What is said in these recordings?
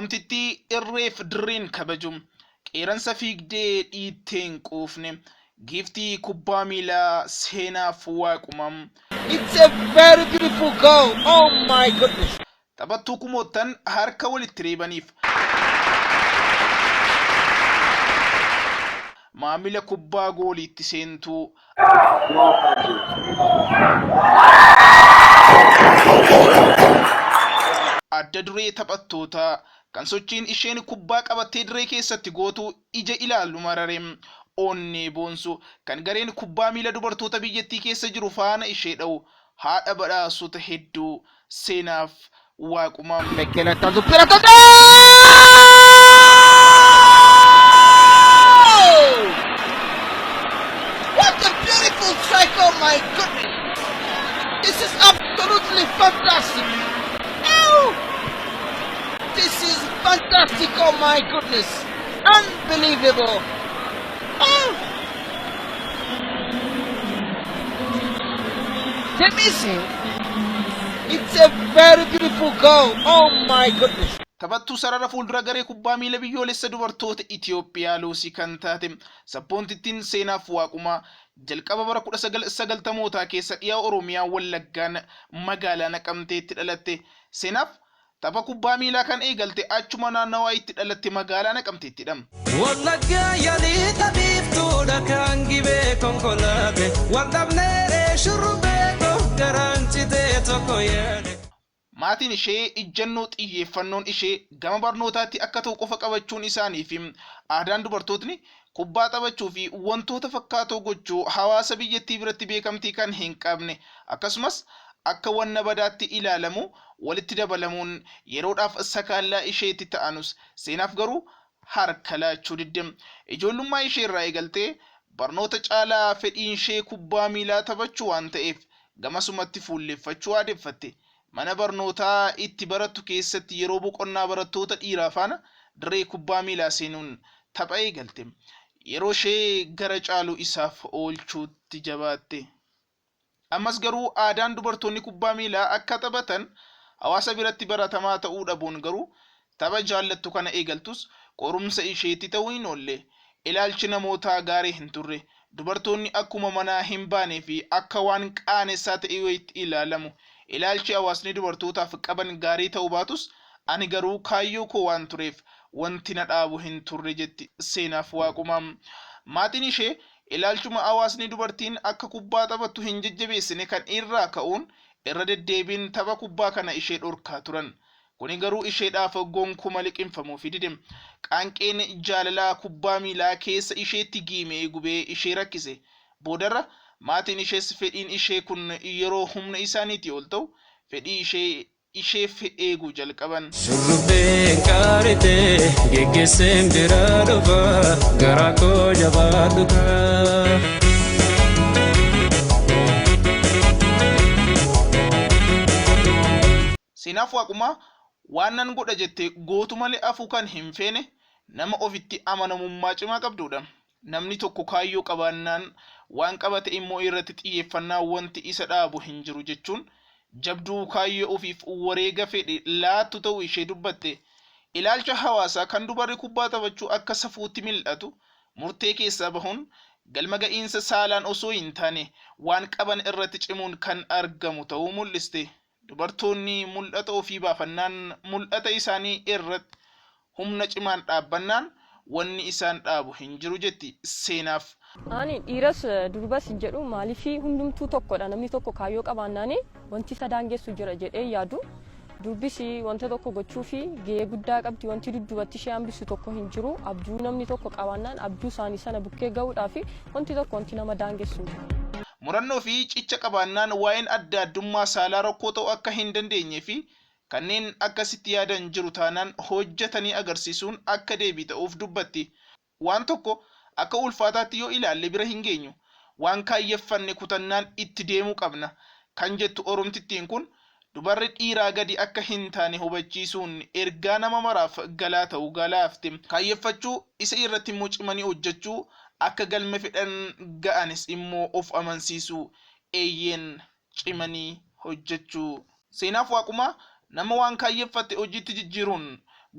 oromtitti irreef dirreen kabajum qeeransa fiigdee dhiitteen quufne giftii kubbaa miilaa Seenaaf Waaqumaa. It's a very beautiful goal. Oh my goodness. Taphattuu kumoottan harka walitti reebaniif maamila kubbaa gooliitti seentuu adda duree taphattoota kan sochiin isheen kubbaa qabattee dirree keessatti gootu ija ilaalu marareem onnee boonsu kan gareen kubbaa miila dubartoota biyyattii keessa jiru faana ishee dha'u haadha badhaasota hedduu Seenaaf Waaqumaa. What a beautiful strike! Oh my goodness! This is absolutely fantastic! Oh! This is fantastic! Oh my goodness! Unbelievable! Oh! Let me see. It's a very beautiful goal. Oh my goodness! Taphattuu sarara fuuldura garee kubbaa miila biyyoolessa dubartoota Itoophiyaa loosii kan taate sabboontiittiin Seenaaf Waaqumaa jalqaba bara 1990mootaa keessa dhiyaa Oromiyaa Wallaggaan magaalaa Naqamteetti dhalatte. Seenaaf tapha kubbaa miilaa kan eegalte achuma naannawaa itti dhalatte magaalaa Naqamteettidha. Wallaggaa yaalii taphiftuudha kan gibee konkolaate waldhabneeree shurrubbee garaanchitee tokko yaade. Maatiin ishee ijjannoo xiyyeeffannoon ishee gama barnootaatti akka ta'u qofa qabachuun isaanii fi aadaan dubartootni kubbaa taphachuu fi wantoota fakkaatoo gochuu hawaasa biyyattii biratti beekamtii kan hin qabne akkasumas akka wanna badaatti ilaalamu walitti dabalamuun yeroodhaaf sakaallaa isheetti ta'anus Seenaaf garuu harka laachuu diddem. Ijoollummaa ishee irraa eegaltee barnoota caalaa fedhiin ishee kubbaa miilaa taphachuu waan ta'eef gamasumatti fuulleffachuu aadeffatte. Mana barnootaa itti barattu keessatti yeroo boqonnaa barattoota dhiiraa faana dirree kubbaa miilaa seenuun tapha eegalte. Yeroo ishee gara caalu isaaf oolchuutti jabaatte. Ammas garuu aadaan dubartoonni kubbaa miilaa akka taphatan hawaasa biratti baratamaa ta'uu dhabuun garuu tapha jaallattu kana eegaltus qorumsa isheetti ta'uu hin oolle. Ilaalchi namootaa gaarii hin turre. Dubartoonni akkuma manaa hin baanee fi akka waan qaanessaa ta'e wayitti ilaalamu. Ilaalchi hawaasni dubartootaaf qaban gaarii ta'uu baatus ani garuu kaayyoo koo waan tureef wanti na dhaabu hin turre jetti Seenaaf Waaqumaa. Maatiin ishee ilaalchuma hawaasni dubartiin akka kubbaa taphattu hin jajjabeessine kan irraa ka'uun irra deddeebiin tapha kubbaa kana ishee dhorkaa turan. Kuni garuu isheedhaaf gonkumaa liqinfamuu fidide. Qaanqeen jaalalaa kubbaa miilaa keessa isheetti giimee gubee ishee rakkise. Boodarra maatiin ishees fedhiin ishee kun yeroo humna isaaniitii ol ta'u fedhii isheef eeguu jalqaban. Shurrubbeen qaaritee geggeesseen biraa dhufa garaa koo jabaadhuka. Seenaaf Waaqumaa waan nan godha jette gootu malee afuu kan hin feene nama ofitti amanamummaa cimaa qabdudha. Namni tokko kaayyoo qabaannaan waan qabate immoo irratti xiyyeeffannaa wanti isa dhaabu hin jiru jechuun jabduu kaayyoo ofiif wareega fedhe laattu ta'uu ishee dubbatte. Ilaalcha hawaasaa kan dubarri kubbaa taphachuu akka safuutti mil'atu murtee keessaa bahuun galma ga'iinsa saalaan osoo hin taane waan qaban irratti cimuun kan argamu ta'uu mul'iste. Dubartoonni mul'ata ofii baafannaan mul'ata isaanii irratti humna cimaan dhaabbannaan wanni isaan dhaabu hin jiru jetti Seenaaf. Ani dhiiras durbas hin jedhu maaliifii hundumtuu tokkodha namni tokko kaayyoo qabaannaani wanti sadaangessu jira jedhee yaadu durbis wanta tokko gochuu fi gahee guddaa qabdi wanti dudduubatti ishee hambisu tokko hin jiru abjuu namni tokko qabaannaan abjuu isaanii sana bukkee ga'uudhaa fi wanti tokko wanti nama daangessu. Murannoo fi cicha qabaannaan waa'een adda addummaa saalaa rakkoo ta'uu akka hin dandeenye fi kanneen akkasitti yaadan jiru taanaan hojjetanii agarsiisuun akka deebii ta'uuf dubbatti. Waan tokko akka ulfaataatti yoo ilaalle bira hin geenyu. Waan kaayyeffanne kutannaan itti deemuu qabna. Kan jettu oromtittiin kun dubarri dhiiraa gadi akka hin taane hubachiisuun ergaa nama maraaf galaa ta'uu galaafte. Kaayyeffachuu isa irratti immoo cimanii hojjechuu akka galma fedhan ga'anis immoo of amansiisuu eeyyeen cimanii hojjechuu. Seenaaf Waaqumaa nama waan kaayyeffatte hojiitti jijjiiruun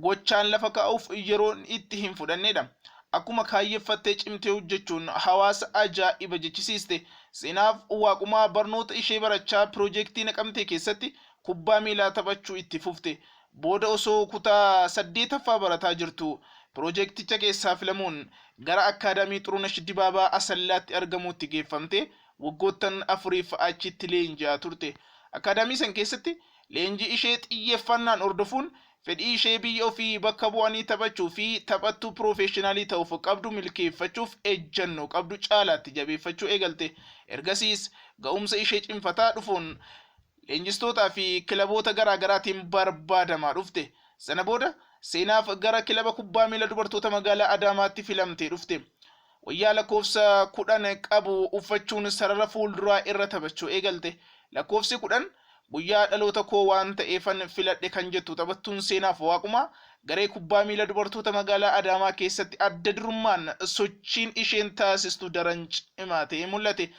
gochaan lafa kaa'uuf yeroon itti hin fudhannedha. Akkuma kaayeffattee cimtee hojjechuun hawaasa ajaa'iba jechisiiste. Seenaaf Waaqumaa barnoota ishee barachaa piroojeektii Naqamtee keessatti kubbaa miilaa taphachuu itti fufte. Booda osoo kutaa 8ffaa barataa jirtu piroojeekticha keessaa filamuun gara akaadaamii Xurunesh Dibaabaa Asallaatti argamuutti geeffamte waggoottan 4 achitti leenji'aa turte. Akaadaamii san keessatti leenjii ishee xiyyeeffannaan hordofuun fedhii ishee biyya ofii bakka bu'anii taphachuu fi taphattuu piroofeeshinaalii ta'uuf qabdu milkeeffachuuf ejjennoo qabdu caalaatti jabeeffachuu eegalte. Ergasiis ga'umsa ishee cimfataa dhufuun leenjistootaa fi kilaboota garaagaraatiin barbaadamaa dhufte. Sana booda Seenaaf gara kilaba kubbaa miilaa dubartoota magaalaa Adaamaatti filamtee dhufte. Wayyaa lakkoofsa 10 qabu uffachuun sarara fuulduraa irra taphachuu eegalte. Lakkoofsi 10 guyyaa dhaloota koo waan ta'eefan filadhe kan jettu taphattuun Seenaaf Waaqumaa garee kubbaa miilaa dubartoota magaalaa Adaamaa keessatti adda durummaan sochiin isheen taasistu daran cimaa ta'ee mul'ate.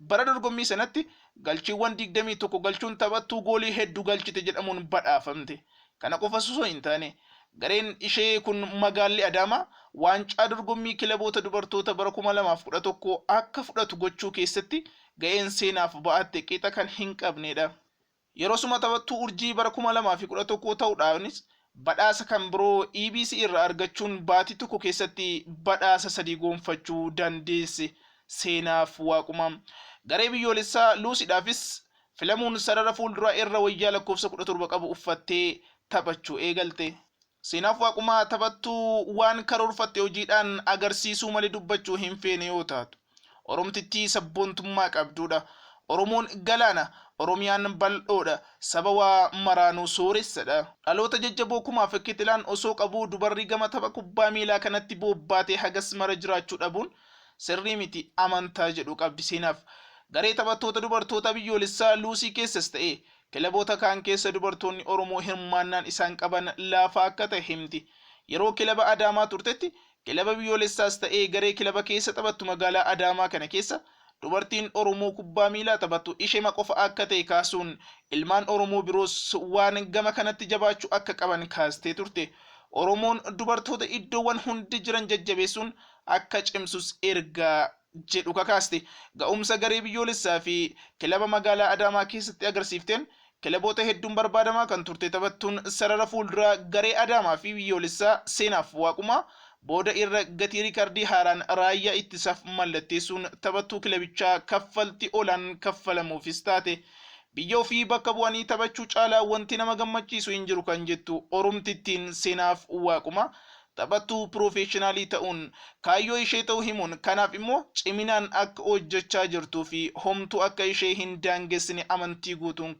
Bara dorgommii sanatti galchiiwwan 21 galchuun taphattuu goolii hedduu galchite jedhamuun badhaafamte. Kana qofas osoo hin taane gareen ishee kun magaalli Adaamaa waancaa dorgommii kilaboota dubartoota bara 2011 akka fudhatu gochuu keessatti ga'een Seenaaf ba'atte qixa kan hin qabnedha. Yeroo suma taphattuu urjii bara 2011 ta'uudhaanis badhaasa kan biroo EBC irraa argachuun baatii tokko keessatti badhaasa 3 gonfachuu dandeesse Seenaaf Waaqumaa. Garee biyyoolessaa Luusiidhaafis filamuun sarara fuulduraa irra wayyaa lakkoofsa 17 qabu uffattee taphachuu eegalte. Seenaaf Waaqumaa taphattuu waan karoorfatte hojiidhaan agarsiisuu malee dubbachuu hin feene yoo taatu. Oromtittii sabboontummaa qabdudha. Oromoon galaana, Oromiyaan bal'oodha, saba waa maraanuu sooressadha. Dhaloota jajjaboo kumaaf kitilaan osoo qabuu dubarri gama tapha kubbaa miilaa kanatti bobbaatee hagas mara jiraachuu dhabuun sirrii miti amantaa jedhu qabdi Seenaaf. Garee taphattoota dubartoota biyyoolessaa Luusii keessas ta'e kilaboota kaan keessa dubartoonni Oromoo hirmaannaan isaan qaban laafaa akka ta'e himti. Yeroo kilaba Adaamaa turtetti kilaba biyyoolessaas ta'e garee kilaba keessa taphattu magaalaa Adaamaa kana keessa dubartiin Oromoo kubbaa miilaa taphattu ishee qofa akka ta'e kaasuun ilmaan Oromoo biroos waan gama kanatti jabaachuu akka qaban kaastee turte. Oromoon dubartoota iddoowwan hundi jiran jajjabeessuun akka cimsus ergaa jedhu kakaaste. Ga'umsa garee biyyoolessaa fi kilaba magaalaa Adaamaa keessatti agarsiifteen kilaboota hedduun barbaadamaa kan turte taphattuun sarara fuulduraa garee Adaamaa fi biyyoolessaa Seenaaf Waaqumaa booda irra gatii riikardii haaraan raayyaa ittisaaf mallatteessuun taphattuu kilabichaa kaffaltii olaan kaffalamuufis taate. Biyya ofii bakka bu'anii taphachuu caalaa wanti nama gammachiisu hin jiru kan jettu Oromtittiin Seenaaf Waaqumaa taphattuu piroofeeshinaalii ta'uun kaayyoo ishee ta'uu himuun kanaaf immoo ciminaan akka hojjechaa jirtuu fi homtuu akka ishee hin daangessine amantii guutuun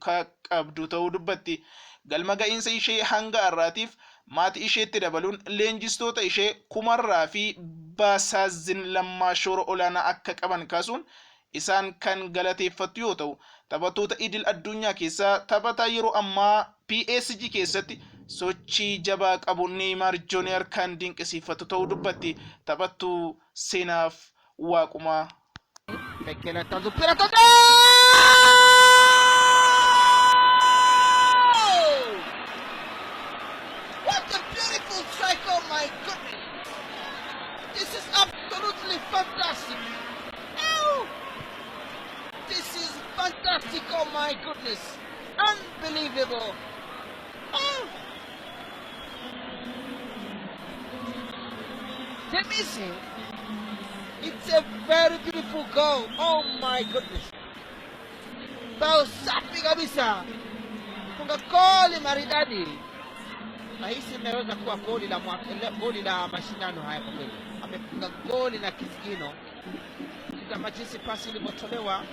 qabdu ta'uu dubbatti. Galma ga'iinsa ishee hanga har'aatiif maatii isheetti dabaluun leenjistoota ishee Kumarraa fi Baasaazin Lammaa shoora olaanaa akka qaban kaasuun isaan kan galateeffattu yoo ta'u, taphattoota idil addunyaa keessaa taphataa yeroo ammaa PSG keessatti sochii jabaa qabu Neymar Junior kan dinqisiifatu ta'uu dubbatti taphattuu Seenaaf Waaqumaa. What a beautiful strike, oh my goodness! This is absolutely fantastic! Oh! This is fantastic, oh my goodness! Unbelievable! Oh! Let me see. It's a very beautiful goal. Oh my goodness. Bao safi kabisa. Funga goli maridadi. Na hisi inaweza kuwa goli la mashindano haya kwa kweli. Amefunga goli na kisigino. Kama jinsi pasi ilivyotolewa.